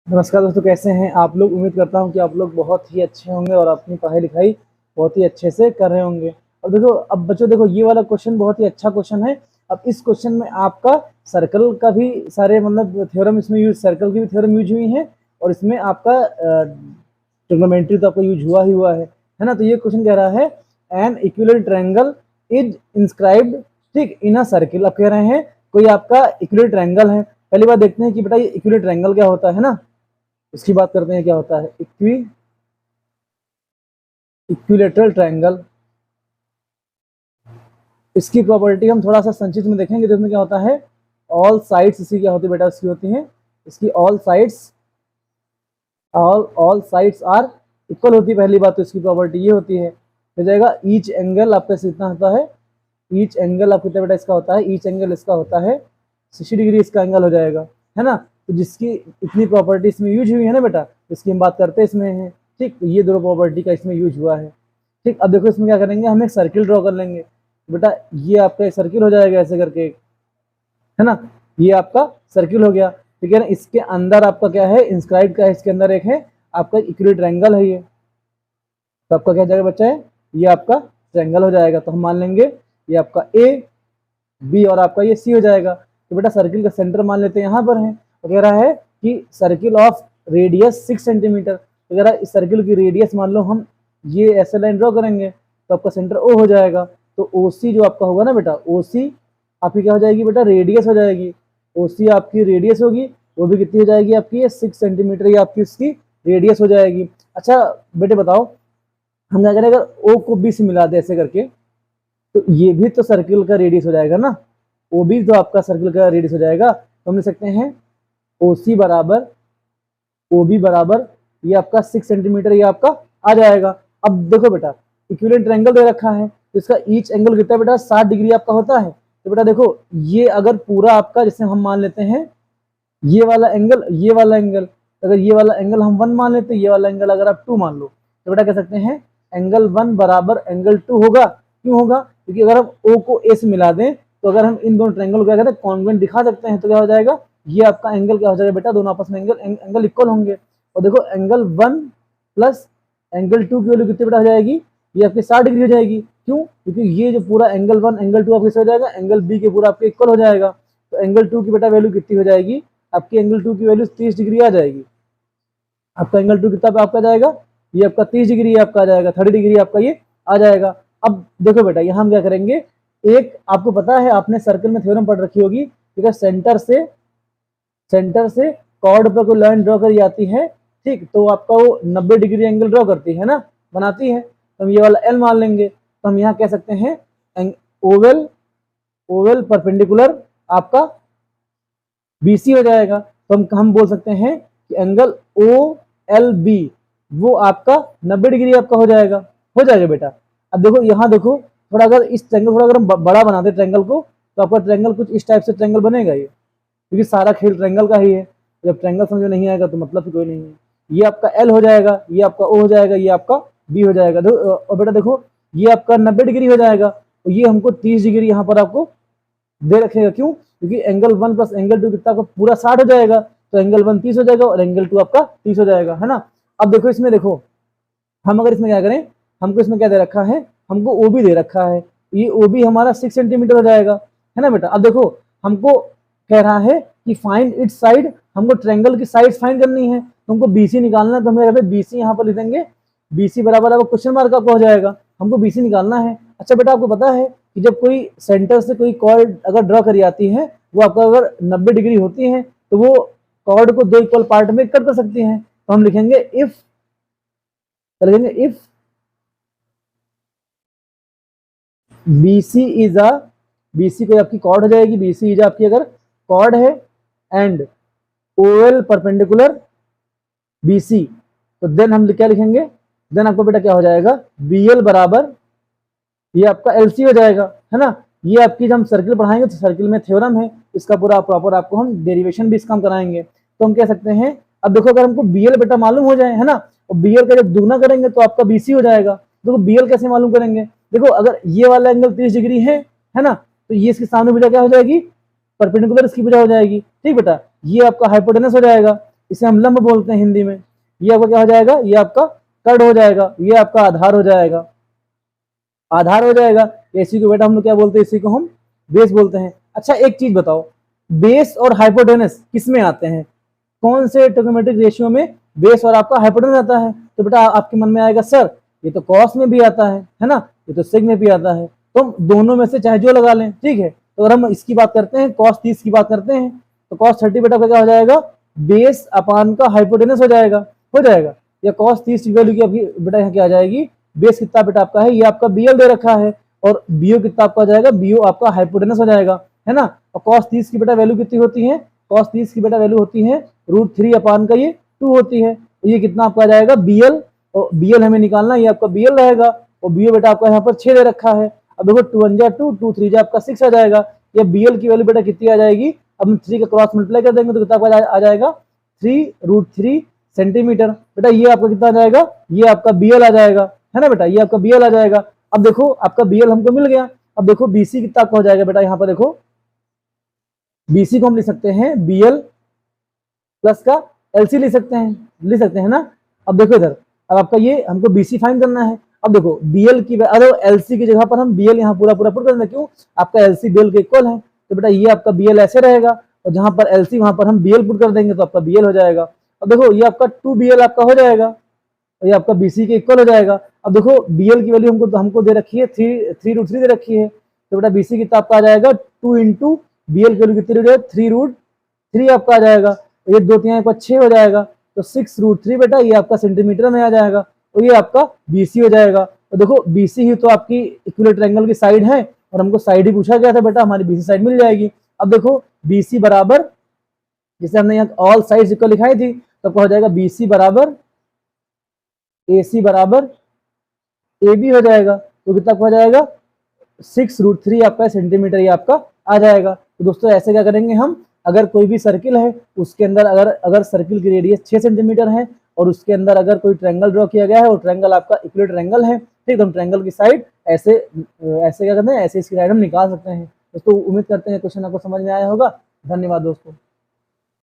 नमस्कार दोस्तों, कैसे हैं आप लोग। उम्मीद करता हूं कि आप लोग बहुत ही अच्छे होंगे और अपनी पढ़ाई लिखाई बहुत ही अच्छे से कर रहे होंगे। और देखो अब बच्चों, देखो ये वाला क्वेश्चन बहुत ही अच्छा क्वेश्चन है। अब इस क्वेश्चन में आपका सर्कल का भी सारे मतलब थ्योरम इसमें यूज, सर्कल की भी थ्योरम यूज हुई है और इसमें आपका ट्रिग्नोमेट्री तो आपका यूज हुआ ही हुआ है ना। तो ये क्वेश्चन कह रहा है an equilateral triangle is inscribed, ठीक, इन अ सर्किल। अब कह रहे हैं कोई आपका इक्विलेटरल ट्रायंगल है। पहली बार देखते हैं कि बेटा ये इक्विलेटरल ट्रायंगल क्या होता है ना, इसकी बात करते हैं क्या होता है इक्विलेटरल ट्रायंगल। इसकी प्रॉपर्टी हम थोड़ा सा संक्षिप्त में देखेंगे तो इसमें क्या होता है, ऑल साइड्स इसकी क्या होती है बेटा, इसकी होती है इसकी ऑल साइड्स आर इक्वल होती है। पहली बात तो इसकी प्रॉपर्टी ये होती है। हो जाएगा ईच एंगल आपका कितना होता है, ईच एंगल आपको कितना बेटा इसका होता है, ईच एंगल इसका होता है 60 डिग्री इसका एंगल हो जाएगा, है ना। तो जिसकी इतनी प्रॉपर्टी इसमें यूज हुई है ना बेटा, इसकी हम बात करते हैं इसमें है, ठीक। तो ये दोनों प्रॉपर्टी का इसमें यूज हुआ है, ठीक। अब देखो इसमें क्या करेंगे, हम एक सर्किल ड्रॉ कर लेंगे। बेटा ये आपका एक सर्किल हो जाएगा ऐसे करके, है ना। ये आपका सर्किल हो गया, ठीक है ना। इसके अंदर आपका क्या है, इंस्क्राइब का है, इसके अंदर एक है आपका इक्विलेटरल ट्रायंगल है ये। तो आपका क्या जाएगा बच्चा है, ये आपका ट्रायंगल हो जाएगा। तो हम मान लेंगे ये आपका ए बी और आपका ये सी हो जाएगा। तो बेटा सर्किल का सेंटर मान लेते हैं यहाँ पर है। तो कह रहा है कि सर्किल ऑफ रेडियस 6 सेंटीमीटर। तो कह रहा है इस सर्किल की रेडियस मान लो हम ये ऐसे लाइन ड्रॉ करेंगे तो आपका सेंटर ओ हो जाएगा। तो ओ सी जो आपका होगा ना बेटा, ओ सी आपकी क्या हो जाएगी बेटा, रेडियस हो जाएगी। ओ सी आपकी रेडियस होगी, वो भी कितनी हो जाएगी आपकी, ये 6 सेंटीमीटर ये आपकी उसकी रेडियस हो जाएगी। अच्छा बेटे बताओ, हम क्या करें, अगर ओ को बी से मिला दे ऐसे करके, तो ये भी तो सर्किल का रेडियस हो जाएगा ना, वो भी तो आपका सर्किल का रेडियस हो जाएगा। तो हम लिख सकते हैं ओ सी बराबर ओ बी बराबर ये आपका 6 सेंटीमीटर ये आपका आ जाएगा। अब देखो बेटा इक्विवेलेंट ट्रायंगल दे रखा है तो इसका ईच एंगल कितना बेटा 60 डिग्री आपका होता है। तो बेटा देखो ये अगर पूरा आपका, जैसे हम मान लेते हैं ये वाला एंगल, ये वाला एंगल, अगर ये वाला एंगल हम 1 मान लेते हैं, ये वाला एंगल अगर आप 2 मान लो, तो बेटा कह सकते हैं एंगल 1 बराबर एंगल 2 होगा। क्यों होगा, क्योंकि अगर हम ओ को ए से मिला दें तो अगर हम इन दोनों ट्रायंगल को क्या कहते हैं कॉन्वेंट दिखा सकते हैं, तो क्या हो जाएगा, ये आपका एंगल क्या हो जाएगा बेटा, दोनों आपस में एंगल इक्वल होंगे। और देखो एंगल 1 प्लस एंगल 2 की वैल्यू कितनी बेटा हो जाएगी, ये आपकी 60 डिग्री हो जाएगी। क्यों, क्योंकि ये जो पूरा एंगल 1 एंगल 2 आपके हो जाएगा, एंगल बी के पूरा आपके इक्वल हो जाएगा। तो एंगल 2 की बेटा वैल्यू कितनी हो जाएगी, आपकी एंगल 2 की वैल्यू 30 डिग्री आ जाएगी। आपका एंगल 2 कितना आपका जाएगा, ये आपका 30 डिग्री आपका आ जाएगा, 30 डिग्री आपका ये आ जाएगा। अब देखो बेटा यहाँ हम क्या करेंगे, एक आपको पता है आपने सर्कल में थ्योरम पढ़ रखी होगी, ठीक है, सेंटर से कॉर्ड पर कोई लाइन ड्रॉ करी जाती है, ठीक, तो आपका वो 90 डिग्री एंगल ड्रॉ करती है ना, बनाती है। तो हम ये वाला एल मान लेंगे। तो हम यहाँ कह सकते हैं ओवल परपेंडिकुलर आपका बीसी हो जाएगा। तो हम बोल सकते हैं कि एंगल ओ एल बी वो आपका 90 डिग्री आपका हो जाएगा बेटा। अब देखो यहाँ देखो, थोड़ा अगर इस ट्रायंगल थोड़ा अगर हम बड़ा बनाते ट्रायंगल को, तो आपका ट्रायंगल कुछ इस टाइप से ट्रायंगल बनेगा ये, क्योंकि सारा खेल ट्रायंगल का ही है। जब ट्रायंगल समझ में नहीं आएगा तो मतलब तो कोई नहीं है। ये आपका एल हो जाएगा, ये आपका ओ हो जाएगा, ये आपका बी हो जाएगा। और बेटा देखो ये आपका 90 डिग्री हो जाएगा, तो ये हमको 30 डिग्री यहाँ पर आपको दे रखेगा। क्यों, क्योंकि एंगल 1 प्लस एंगल 2 कितना आपका पूरा 60 हो जाएगा, तो एंगल 1 30 हो जाएगा और एंगल 2 आपका 30 हो जाएगा, है ना। अब देखो इसमें देखो, हम अगर इसमें क्या करें, हमको इसमें क्या दे रखा है, हमको ओ बी दे रखा है, ये ओ बी हमारा 6 सेंटीमीटर हो जाएगा, है ना बेटा। अब देखो हमको कह रहा है कि फाइंड इट्स साइड, हमको ट्रायंगल की साइड फाइंड करनी है, तो हमको बीसी निकालना है। तो हमें बीसी यहाँ पर लिख देंगे, बीसी बराबर आपको क्वेश्चन मार्क आपका हो जाएगा, हमको बीसी निकालना है। अच्छा बेटा आपको पता है कि जब कोई सेंटर से कोई कॉर्ड अगर ड्रॉ करी जाती है, वो आपका अगर 90 डिग्री होती है तो वो कॉर्ड को 2 इक्वल पार्ट में कट कर सकती हैं। तो हम लिखेंगे if BC is a, BC कोई आपकी कॉर्ड हो जाएगी, BC इज आपकी अगर कॉर्ड है एंड OL परपेंडिकुलर BC, तो देन हम क्या लिखेंगे, देन आपको बेटा क्या हो जाएगा, BL बराबर ये आपका LC हो जाएगा, है ना। ये आपकी जब हम सर्किल पढ़ाएंगे तो सर्किल में थ्योरम है, इसका पूरा प्रॉपर आपको हम डेरिवेशन भी इस काम कराएंगे। तो हम कह सकते हैं, अब देखो अगर हमको BL बेटा मालूम हो जाए, है ना, और BL का जब दुगना करेंगे तो आपका BC हो जाएगा। देखो BL कैसे मालूम करेंगे, देखो अगर ये वाला एंगल 30 डिग्री है ना, तो ये इसके सामने भुजा क्या हो जाएगी, परपेंडिकुलर इसकी भुजा हो जाएगी, ठीक बेटा। ये आपका हाइपोटेनस हो जाएगा, इसे हम लंब बोलते हैं हिंदी में। ये आपका क्या हो जाएगा, ये आपका कड़ हो जाएगा, ये आपका आधार हो जाएगा, आधार हो जाएगा। इसी को बेटा हम लोग क्या बोलते हैं, इसी को हम बेस बोलते हैं। अच्छा एक चीज बताओ, बेस और हाइपोटेनस किस में आते हैं, कौन से ट्रिग्नोमेट्रिक रेशियो में बेस और आपका हाइपोटेनस आता है? तो बेटा आपके मन में आएगा सर ये तो कॉस में भी आता है ना, ये तो सिग में भी आता है, तो हम दोनों में से चाहे जो लगा लें, ठीक है। तो अगर हम इसकी बात करते हैं, cos 30 की बात करते हैं, तो cos 30 बेटा क्या हो जाएगा, बेस अपान का हाइपोटेनस हो जाएगा, या cos 30 की वैल्यू की आपकी बेटा यहाँ क्या आ जाएगी, बेस कितना बेटा आपका है, ये आपका BL दे रखा है, और BO कितना आपका आ जाएगा, BO आपका हाइपोटेनस हो जाएगा, है ना। और cos 30 की बेटा वैल्यू कितनी होती है, cos 30 की बेटा वैल्यू होती है √3 अपान का ये 2 होती है, तो ये कितना आपका आ जाएगा BL, और BL हमें निकालना, ये आपका BL रहेगा, और BO बेटा आपका यहाँ पर 6 दे रखा है। अब देखो 2 1 जा 2, 2 3 जा आपका 6 आ जाएगा, ये BL की वैल्यू बेटा कितनी आ जाएगी, अब हम 3 का क्रॉस मल्टीप्लाई कर देंगे तो कितना आपका आ जाएगा 3√3 सेंटीमीटर। बेटा ये आपका कितना आ जाएगा, ये आपका BL आ जाएगा, है ना बेटा, ये आपका BL आ जाएगा। अब देखो आपका BL हमको मिल गया, अब देखो BC कितना आपका हो जाएगा बेटा, यहाँ पर देखो BC को हम लिख सकते हैं BL प्लस का LC लिख सकते हैं ना। अब देखो इधर, अब आपका ये हमको BC फाइंड करना है। अब देखो BL की अरे LC की जगह पर हम BL यहाँ पूरा पुट कर देंगे, क्यों, आपका LC BL के इक्वल है, तो बेटा ये आपका BL ऐसे रहेगा, और जहां पर LC वहां पर हम BL पुट कर देंगे तो आपका BL हो जाएगा। अब देखो ये आपका 2BL आपका हो जाएगा, और ये आपका BC के इक्वल हो जाएगा। अब देखो BL की वैल्यू हमको दे रखी है 3√3 दे रखी है, तो बेटा BC कितना आपका आ जाएगा 2 इंटू BL की वैल्यू कितनी है 3√3 आपका आ जाएगा, ये 2 3 को 6 हो जाएगा, तो 6√3 बेटा ये आपका सेंटीमीटर में आ जाएगा, और ये आपका BC हो जाएगा। तो देखो BC ही तो आपकी इक्विलेटरल एंगल की साइड है, और हमको साइड ही पूछा गया था बेटा, हमारी BC साइड मिल जाएगी। अब देखो BC बराबर, जैसे हमने यहाँ ऑल साइड्स इक्वल लिखाई थी, तो आपका हो जाएगा BC बराबर AC बराबर AB हो जाएगा, तो कितना हो जाएगा 6√3 आपका सेंटीमीटर ये आपका आ जाएगा। तो दोस्तों ऐसे क्या करेंगे हम, अगर कोई भी सर्किल है उसके अंदर अगर सर्किल की रेडियस 6 सेंटीमीटर है, और उसके अंदर अगर कोई ट्रायंगल ड्रॉ किया गया है, और ट्रायंगल आपका इक्विलेटरल ट्रायंगल है, ठीक, तो हम ट्रायंगल की साइड ऐसे क्या करते हैं, ऐसे इसकी साइड हम निकाल सकते हैं। दोस्तों उम्मीद करते हैं क्वेश्चन आपको समझ में आया होगा। धन्यवाद दोस्तों।